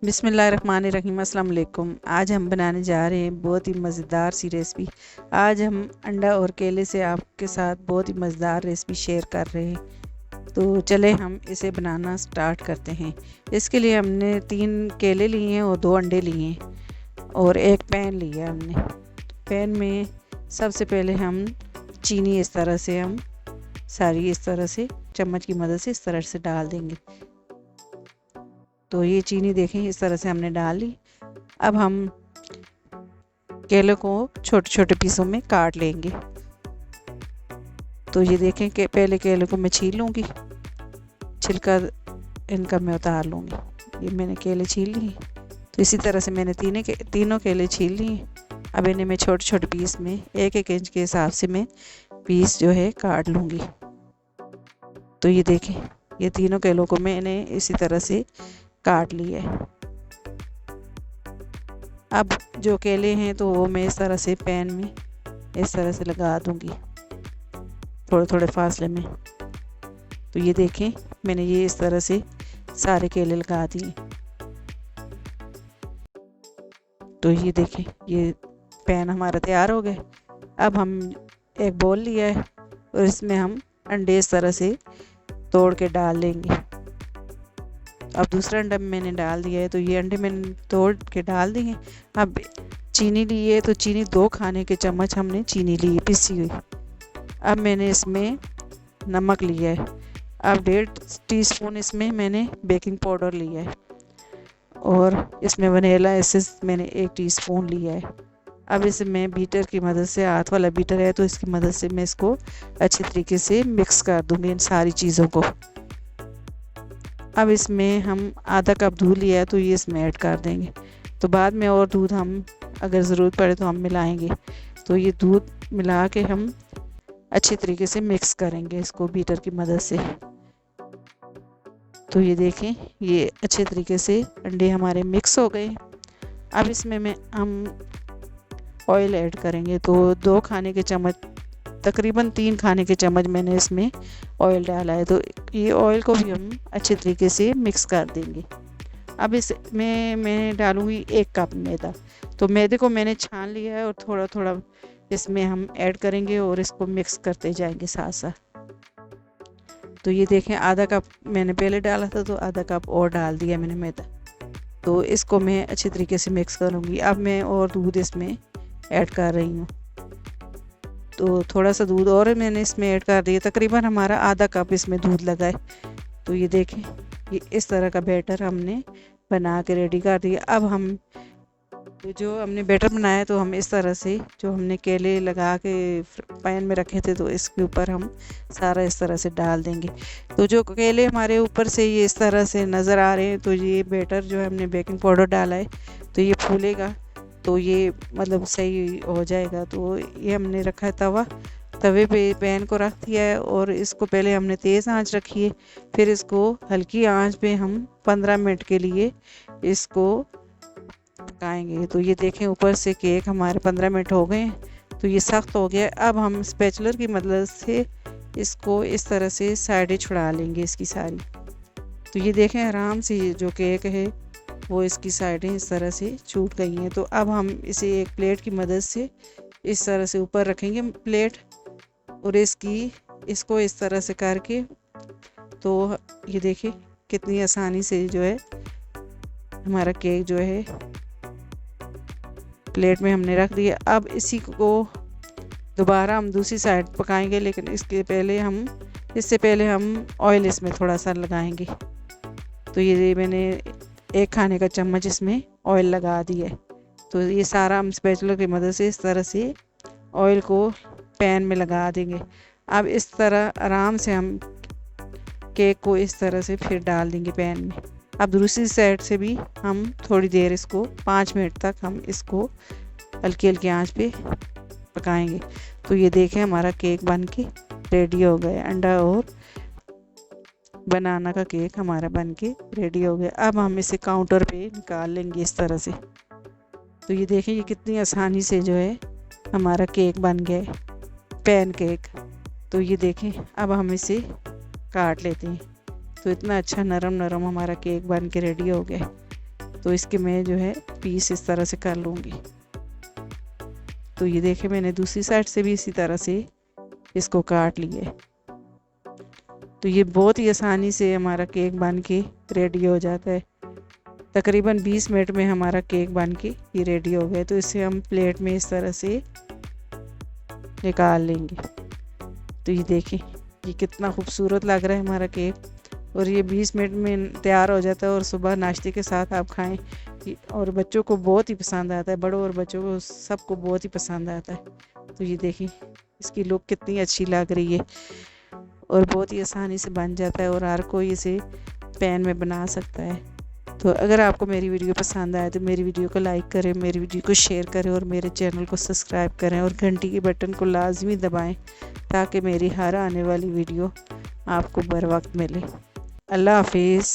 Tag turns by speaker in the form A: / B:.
A: बिस्मिल्लाहिर्रहमानिर्रहीम। अस्सलाम वालेकुम। आज हम बनाने जा रहे हैं बहुत ही मज़ेदार सी रेसिपी। आज हम अंडा और केले से आपके साथ बहुत ही मज़ेदार रेसिपी शेयर कर रहे हैं। तो चले हम इसे बनाना स्टार्ट करते हैं। इसके लिए हमने 3 केले लिए हैं और 2 अंडे लिए हैं और एक पैन लिया हमने। पैन में सबसे पहले हम चीनी इस तरह से हम सारी इस तरह से चम्मच की मदद से इस तरह से डाल देंगे। तो ये चीनी देखें इस तरह से हमने डाल ली। अब हम केले को छोटे छोटे पीसों में काट लेंगे। तो ये देखें कि पहले केले को मैं छील लूँगी, छिलका इनका मैं उतार लूँगी। ये मैंने केले छील लिए। तो इसी तरह से मैंने तीनों केले छील लिए। अब इन्हें मैं छोटे छोटे पीस में 1-1 इंच के हिसाब से मैं पीस जो है काट लूँगी। तो ये देखें ये तीनों केलों को मैंने इसी तरह से काट लिए। अब जो केले हैं तो वो मैं इस तरह से पैन में इस तरह से लगा दूंगी थोड़े थोड़े फासले में। तो ये देखें मैंने ये इस तरह से सारे केले लगा दिए। तो ये देखें ये पैन हमारा तैयार हो गया। अब हम एक बोल लिया है और इसमें हम अंडे इस तरह से तोड़ के डाल लेंगे। अब दूसरा अंडा मैंने डाल दिया है। तो ये अंडे मैंने तोड़ के डाल दिए। अब चीनी ली है तो चीनी 2 खाने के चम्मच हमने चीनी ली है पिसी हुई। अब मैंने इसमें नमक लिया है। अब 1.5 टीस्पून इसमें मैंने बेकिंग पाउडर लिया है और इसमें वनीला एसेंस मैंने 1 टीस्पून लिया है। अब इसे मैं बीटर की मदद से, हाथ वाला बीटर है तो इसकी मदद से मैं इसको अच्छे तरीके से मिक्स कर दूँगी इन सारी चीज़ों को। अब इसमें हम आधा कप दूध लिया है तो ये इसमें ऐड कर देंगे। तो बाद में और दूध हम अगर ज़रूरत पड़े तो हम मिलाएंगे। तो ये दूध मिला के हम अच्छे तरीके से मिक्स करेंगे इसको बीटर की मदद से। तो ये देखें ये अच्छे तरीके से अंडे हमारे मिक्स हो गए। अब इसमें हम ऑयल ऐड करेंगे। तो 2 खाने के चम्मच, तकरीबन 3 खाने के चम्मच मैंने इसमें ऑयल डाला है। तो ये ऑयल को भी हम अच्छे तरीके से मिक्स कर देंगे। अब इसमें मैं डालूँगी 1 कप मैदा। तो मैदे को मैंने छान लिया है और थोड़ा थोड़ा इसमें हम ऐड करेंगे और इसको मिक्स करते जाएंगे साथ साथ। तो ये देखें आधा कप मैंने पहले डाला था तो आधा कप और डाल दिया मैंने मैदा। तो इसको मैं अच्छे तरीके से मिक्स करूँगी। अब मैं और दूध इसमें ऐड कर रही हूँ। तो थोड़ा सा दूध और मैंने इसमें ऐड कर दिया। तकरीबन हमारा आधा कप इसमें दूध लगा है। तो ये देखें ये इस तरह का बैटर हमने बना के रेडी कर दिया। अब हम जो हमने बैटर बनाया तो हम इस तरह से जो हमने केले लगा के पैन में रखे थे तो इसके ऊपर हम सारा इस तरह से डाल देंगे। तो जो केले हमारे ऊपर से ये इस तरह से नज़र आ रहे हैं तो ये बैटर जो है हमने बेकिंग पाउडर डाला है तो ये फूलेगा, तो ये मतलब सही हो जाएगा। तो ये हमने रखा है तवे पे पैन को रख दिया है और इसको पहले हमने तेज़ आंच रखी है, फिर इसको हल्की आंच पे हम 15 मिनट के लिए इसको पकाएंगे। तो ये देखें ऊपर से केक हमारे 15 मिनट हो गए हैं। तो ये सख्त हो गया। अब हम स्पैचुलर की मदद से इसको इस तरह से साइडें छुड़ा लेंगे इसकी सारी। तो ये देखें आराम से ये जो केक है वो इसकी साइडें इस तरह से छूट गई हैं। तो अब हम इसे एक प्लेट की मदद से इस तरह से ऊपर रखेंगे प्लेट और इसको इस तरह से करके, तो ये देखिए कितनी आसानी से जो है हमारा केक जो है प्लेट में हमने रख दिया। अब इसी को दोबारा हम दूसरी साइड पकाएंगे, लेकिन इससे पहले हम ऑयल इसमें थोड़ा सा लगाएंगे। तो ये मैंने 1 खाने का चम्मच इसमें ऑयल लगा दिया है। तो ये सारा हम स्पैचुला की मदद से इस तरह से ऑयल को पैन में लगा देंगे। अब इस तरह आराम से हम केक को इस तरह से फिर डाल देंगे पैन में। अब दूसरी साइड से भी हम थोड़ी देर इसको 5 मिनट तक हम इसको हल्की हल्की आंच पे पकाएंगे। तो ये देखें हमारा केक बन के रेडी हो गया। अंडा और बनाना का केक हमारा बन के रेडी हो गया। अब हम इसे काउंटर पे निकाल लेंगे इस तरह से। तो ये देखें ये कितनी आसानी से जो है हमारा केक बन गया है, पैन केक। तो ये देखें अब हम इसे काट लेते हैं। तो इतना अच्छा नरम नरम हमारा केक बन के रेडी हो गया। तो इसके मैं जो है पीस इस तरह से कर लूँगी। तो ये देखें मैंने दूसरी साइड से भी इसी तरह से इसको काट लिए। तो ये बहुत ही आसानी से हमारा केक बन के रेडी हो जाता है। तकरीबन 20 मिनट में हमारा केक बन के ये रेडी हो गया। तो इसे हम प्लेट में इस तरह से निकाल लेंगे। तो ये देखें ये कितना खूबसूरत लग रहा है हमारा केक, और ये 20 मिनट में तैयार हो जाता है और सुबह नाश्ते के साथ आप खाएं और बच्चों को बहुत ही पसंद आता है, बड़ों और बच्चों को सबको बहुत ही पसंद आता है। तो ये देखें इसकी लुक कितनी अच्छी लग रही है और बहुत ही आसानी से बन जाता है और हर कोई इसे पैन में बना सकता है। तो अगर आपको मेरी वीडियो पसंद आए तो मेरी वीडियो को लाइक करें, मेरी वीडियो को शेयर करें और मेरे चैनल को सब्सक्राइब करें और घंटी के बटन को लाजमी दबाएं ताकि मेरी हर आने वाली वीडियो आपको बर वक्त मिले। अल्लाह हाफिज़।